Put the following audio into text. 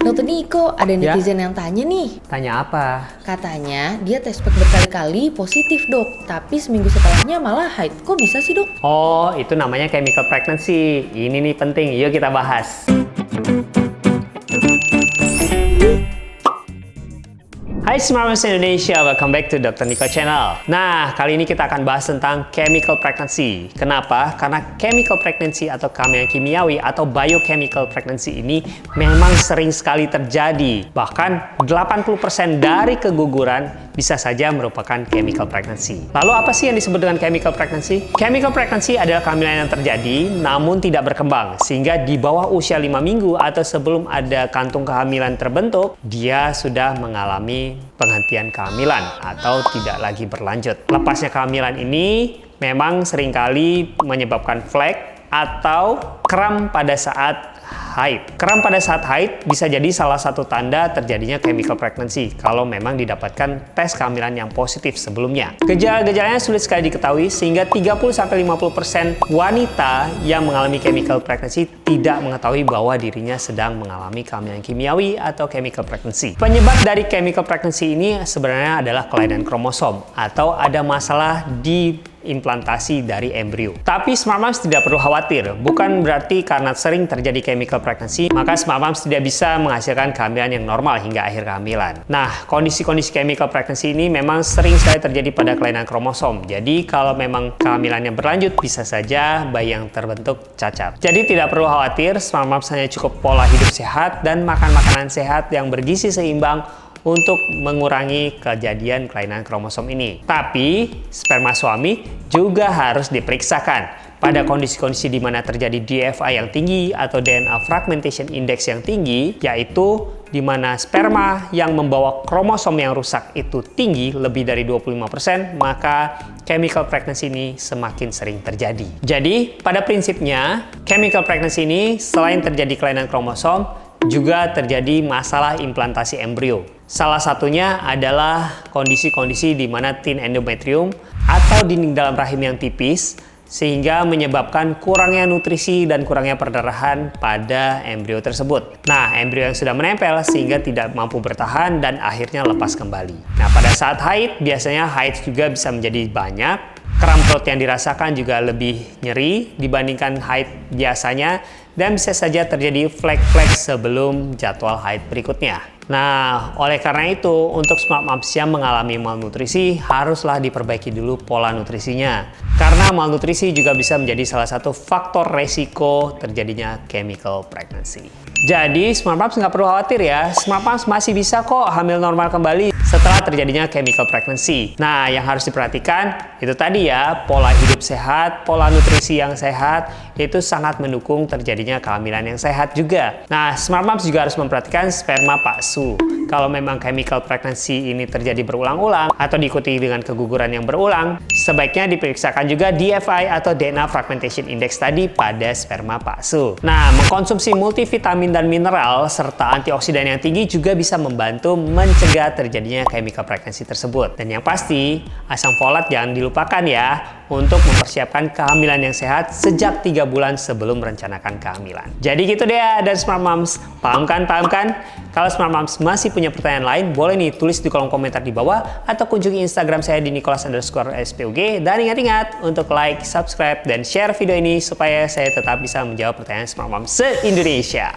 Dokter Niko, ada Ya? netizen yang tanya nih. Tanya apa? Katanya dia tes pack berkali-kali positif dok, tapi seminggu setelahnya malah haid. Kok bisa sih dok? Oh, itu namanya chemical pregnancy. Ini nih penting, yuk kita bahas. Hai Smart Moms Indonesia, welcome back to Dr. Niko Channel. Nah, kali ini kita akan bahas tentang chemical pregnancy. Kenapa? Karena chemical pregnancy atau kehamilan kimiawi atau biochemical pregnancy ini memang sering sekali terjadi. Bahkan 80% dari keguguran bisa saja merupakan chemical pregnancy. Lalu apa sih yang disebut dengan chemical pregnancy? Chemical pregnancy adalah kehamilan yang terjadi namun tidak berkembang, sehingga di bawah usia 5 minggu atau sebelum ada kantung kehamilan terbentuk, dia sudah mengalami penghentian kehamilan atau tidak lagi berlanjut. Lepasnya kehamilan ini memang seringkali menyebabkan flek atau kram pada saat haid. Kram pada saat haid bisa jadi salah satu tanda terjadinya chemical pregnancy kalau memang didapatkan tes kehamilan yang positif sebelumnya. Gejala-gejalanya sulit sekali diketahui sehingga 30-50% wanita yang mengalami chemical pregnancy tidak mengetahui bahwa dirinya sedang mengalami kehamilan kimiawi atau chemical pregnancy. Penyebab dari chemical pregnancy ini sebenarnya adalah kelainan kromosom atau ada masalah di implantasi dari embrio. Tapi Smart Moms tidak perlu khawatir, bukan berarti karena sering terjadi chemical pregnancy, maka Smart Moms tidak bisa menghasilkan kehamilan yang normal hingga akhir kehamilan. Nah, kondisi-kondisi chemical pregnancy ini memang sering sekali terjadi pada kelainan kromosom. Jadi, kalau memang kehamilannya berlanjut, bisa saja bayi yang terbentuk cacat. Jadi, tidak perlu khawatir, Smart Moms hanya cukup pola hidup sehat dan makan makanan sehat yang bergizi seimbang untuk mengurangi kejadian kelainan kromosom ini. Tapi, sperma suami juga harus diperiksakan. Pada kondisi-kondisi di mana terjadi DFI yang tinggi atau DNA Fragmentation Index yang tinggi, yaitu di mana sperma yang membawa kromosom yang rusak itu tinggi, lebih dari 25%, maka chemical pregnancy ini semakin sering terjadi. Jadi, pada prinsipnya, chemical pregnancy ini selain terjadi kelainan kromosom, juga terjadi masalah implantasi embrio. Salah satunya adalah kondisi-kondisi di mana thin endometrium atau dinding dalam rahim yang tipis, sehingga menyebabkan kurangnya nutrisi dan kurangnya perdarahan pada embrio tersebut. Nah, embrio yang sudah menempel sehingga tidak mampu bertahan dan akhirnya lepas kembali. Nah, pada saat haid, biasanya haid juga bisa menjadi banyak. Kram perut yang dirasakan juga lebih nyeri dibandingkan haid biasanya, dan bisa saja terjadi flek-flek sebelum jadwal haid berikutnya. Nah, oleh karena itu, untuk Smart Moms yang mengalami malnutrisi, haruslah diperbaiki dulu pola nutrisinya. Karena malnutrisi juga bisa menjadi salah satu faktor resiko terjadinya chemical pregnancy. Jadi, Smart Moms nggak perlu khawatir ya. Smart Moms masih bisa kok hamil normal kembali setelah terjadinya chemical pregnancy. Nah, yang harus diperhatikan itu tadi ya, pola hidup sehat, pola nutrisi yang sehat, itu sangat mendukung terjadinya kehamilan yang sehat juga. Nah, Smart Moms juga harus memperhatikan sperma palsu. Kalau memang chemical pregnancy ini terjadi berulang-ulang atau diikuti dengan keguguran yang berulang, sebaiknya diperiksakan juga DFI atau DNA Fragmentation Index tadi pada sperma palsu. Nah, mengkonsumsi multivitamin dan mineral serta antioksidan yang tinggi juga bisa membantu mencegah terjadinya chemical pregnancy tersebut. Dan yang pasti, asam folat jangan dilupakan ya untuk mempersiapkan kehamilan yang sehat sejak 3 bulan sebelum merencanakan kehamilan. Jadi gitu deh dari Smart Moms. Paham kan? Paham kan? Kalau Smart Moms masih punya pertanyaan lain, boleh nih tulis di kolom komentar di bawah atau kunjungi Instagram saya di Nicholas_SPOG. Dan ingat-ingat untuk like, subscribe, dan share video ini supaya saya tetap bisa menjawab pertanyaan Smart Moms se-Indonesia.